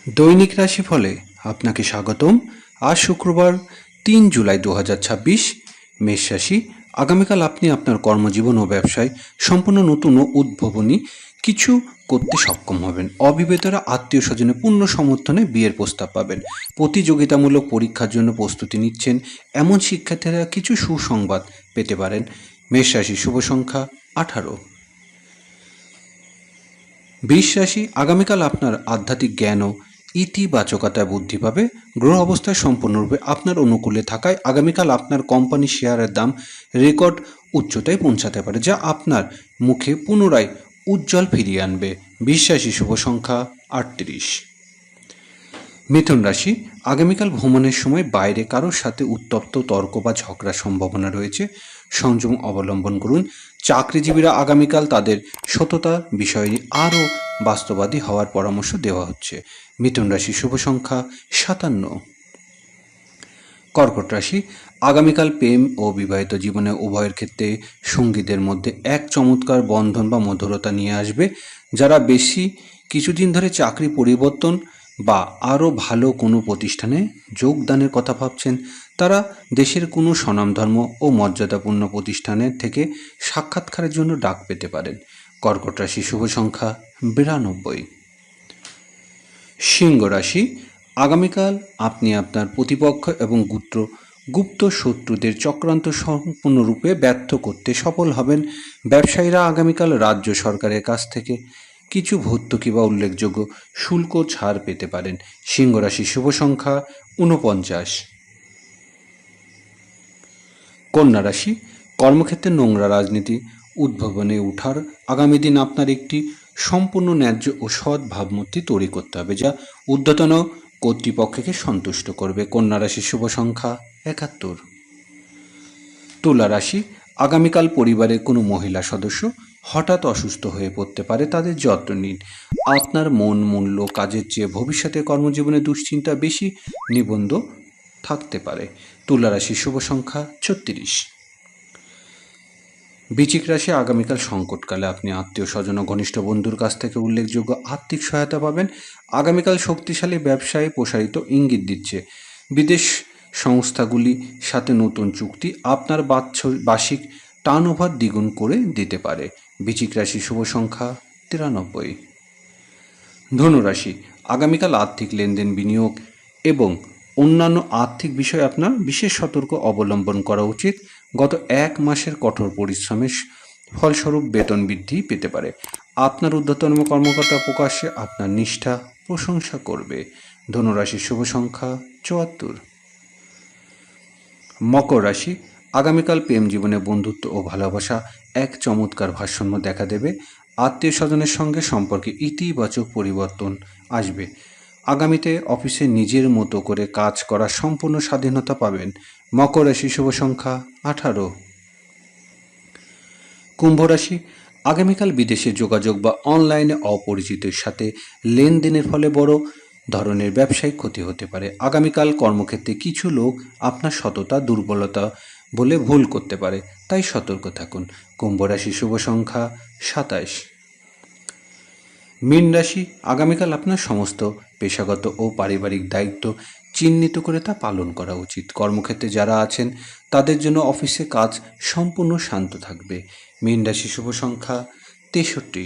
দৈনিক রাশিফলে আপনাকে স্বাগতম। আজ শুক্রবার 3 জুলাই 2026। মেষ রাশি। আগামীকাল আপনি আপনার কর্মজীবন ও ব্যবসায় সম্পূর্ণ নতুন ও উদ্ভাবনী কিছু করতে সক্ষম হবেন। অবিবাহিতরা আত্মীয় স্বজনের পূর্ণ সমর্থনে বিয়ের প্রস্তাব পাবেন। প্রতিযোগিতামূলক পরীক্ষার জন্য প্রস্তুতি নিচ্ছেন এমন শিক্ষার্থীরা কিছু সুসংবাদ পেতে পারেন। মেষ রাশি। শুভ সংখ্যা 18। বৃষ রাশি। আগামীকাল আপনার আধ্যাত্মিক জ্ঞান ও ইতিবাচকতা বৃদ্ধি পাবে। গ্রহ অবস্থায় সম্পূর্ণরূপে আপনার অনুকূলে থাকায় আগামীকাল আপনার কোম্পানি শেয়ারের দাম রেকর্ড উচ্চতায় পৌঁছাতে পারে, যা আপনার মুখে পুনরায় উজ্জ্বল ফিরিয়ে আনবে। বৃষ রাশি। শুভ সংখ্যা 38। মিথুন রাশি। আগামীকাল ভ্রমণের সময় বাইরে কারোর সাথে উত্তপ্ত তর্ক বা ঝগড়ার সম্ভাবনা রয়েছে, সংযম অবলম্বন করুন। চাকরিজীবীরা আগামীকাল তাদের সততা বিষয়ে আরও বাস্তববাদী হওয়ার পরামর্শ দেওয়া হচ্ছে। মিথুন রাশি। শুভ সংখ্যা 57। কর্কট রাশি। আগামীকাল প্রেম ও বিবাহিত জীবনে উভয়ের ক্ষেত্রে সঙ্গীদের মধ্যে এক চমৎকার বন্ধন বা মধুরতা নিয়ে আসবে। যারা বেশি কিছুদিন ধরে চাকরি পরিবর্তন বা আরও ভালো কোনো প্রতিষ্ঠানে যোগদানের কথা ভাবছেন, তারা দেশের কোনো স্বনামধর্ম ও মর্যাদাপূর্ণ প্রতিষ্ঠানের থেকে সাক্ষাৎকারের জন্য ডাক পেতে পারেন। কর্কট রাশি। শুভ সংখ্যা 92। সিংহ রাশি। আগামীকাল আপনি আপনার প্রতিপক্ষ এবং গুপ্ত শত্রুদের চক্রান্ত সম্পূর্ণরূপে ব্যর্থ করতে সফল হবেন। ব্যবসায়ীরা আগামীকাল রাজ্য সরকারের কাছ থেকে কিছু ভর্তুকি বা উল্লেখযোগ্য শুল্ক ছাড় পেতে পারেন। সিংহ রাশি। শুভ সংখ্যা 49। কন্যা রাশি। কর্মক্ষেত্রে নোংরা রাজনীতি উদ্ভাবনে ওঠার আগামী দিন আপনার একটি সম্পূর্ণ ন্যায্য ও সৎ ভাবমূর্তি তৈরি করতে হবে, যা ঊর্ধ্বতন কর্তৃপক্ষকে সন্তুষ্ট করবে। কন্যা রাশি। শুভ সংখ্যা 71। তুলা রাশি। আগামীকাল পরিবারের কোনো মহিলা সদস্য হঠাৎ অসুস্থ হয়ে পড়তে পারে, তাদের যত্ন নিন। আপনার মন মূল্য কাজের চেয়ে ভবিষ্যতে কর্মজীবনে দুশ্চিন্তা বেশি নিবন্ধ থাকতে পারে। তুলা রাশি। শুভ সংখ্যা 36। বৃশ্চিক রাশি। আগামীকাল সংকটকালে আপনি আত্মীয় স্বজন ও ঘনিষ্ঠ বন্ধুর কাছ থেকে উল্লেখযোগ্য আর্থিক সহায়তা পাবেন। আগামীকাল শক্তিশালী ব্যবসায় প্রসারিত ইঙ্গিত দিচ্ছে। বিদেশ সংস্থাগুলির সাথে নতুন চুক্তি আপনার বার্ষিক টার্নওভার দ্বিগুণ করে দিতে পারে। বৃশ্চিক রাশি। শুভ সংখ্যা 93। ধনুরাশি। আগামীকাল আর্থিক লেনদেন, বিনিয়োগ এবং অন্যান্য আর্থিক বিষয়ে আপনার বিশেষ সতর্ক অবলম্বন করা উচিত। গত 1 মাসের কঠোর পরিশ্রমের ফলস্বরূপ বেতন বৃদ্ধি পেতে পারে। আপনার ঊর্ধ্বতন কর্মকর্তা প্রকাশ্যে আপনার নিষ্ঠা প্রশংসা করবে। ধনুরাশির শুভ সংখ্যা 74। মকর রাশি। আগামীকাল প্রেম জীবনে বন্ধুত্ব ও ভালোবাসা এক চমৎকার ভারসাম্য দেখা দেবে। আত্মীয় স্বজনের সঙ্গে সম্পর্কে ইতিবাচক পরিবর্তন আসবে। আগামীতে অফিসে নিজের মতো করে কাজ করার সম্পূর্ণ স্বাধীনতা পাবেন। মকর রাশি। শুভ সংখ্যা 18। কুম্ভ রাশি। আগামীকাল বিদেশে যোগাযোগ বা অনলাইনে অপরিচিতের সাথে লেনদেনের ফলে বড় ধরনের ব্যবসায়িক ক্ষতি হতে পারে। আগামীকাল কর্মক্ষেত্রে কিছু লোক আপনার সততা দুর্বলতা বলে ভুল করতে পারে, তাই সতর্ক থাকুন। কুম্ভ রাশি। শুভ সংখ্যা 27। মীন রাশি। আগামীকাল আপনার সমস্ত পেশাগত ও পারিবারিক দায়িত্ব চিহ্নিত করে তা পালন করা উচিত। কর্মক্ষেত্রে যারা আছেন তাদের জন্য অফিসে কাজ সম্পূর্ণ শান্ত থাকবে। মীন রাশি। শুভ সংখ্যা 63।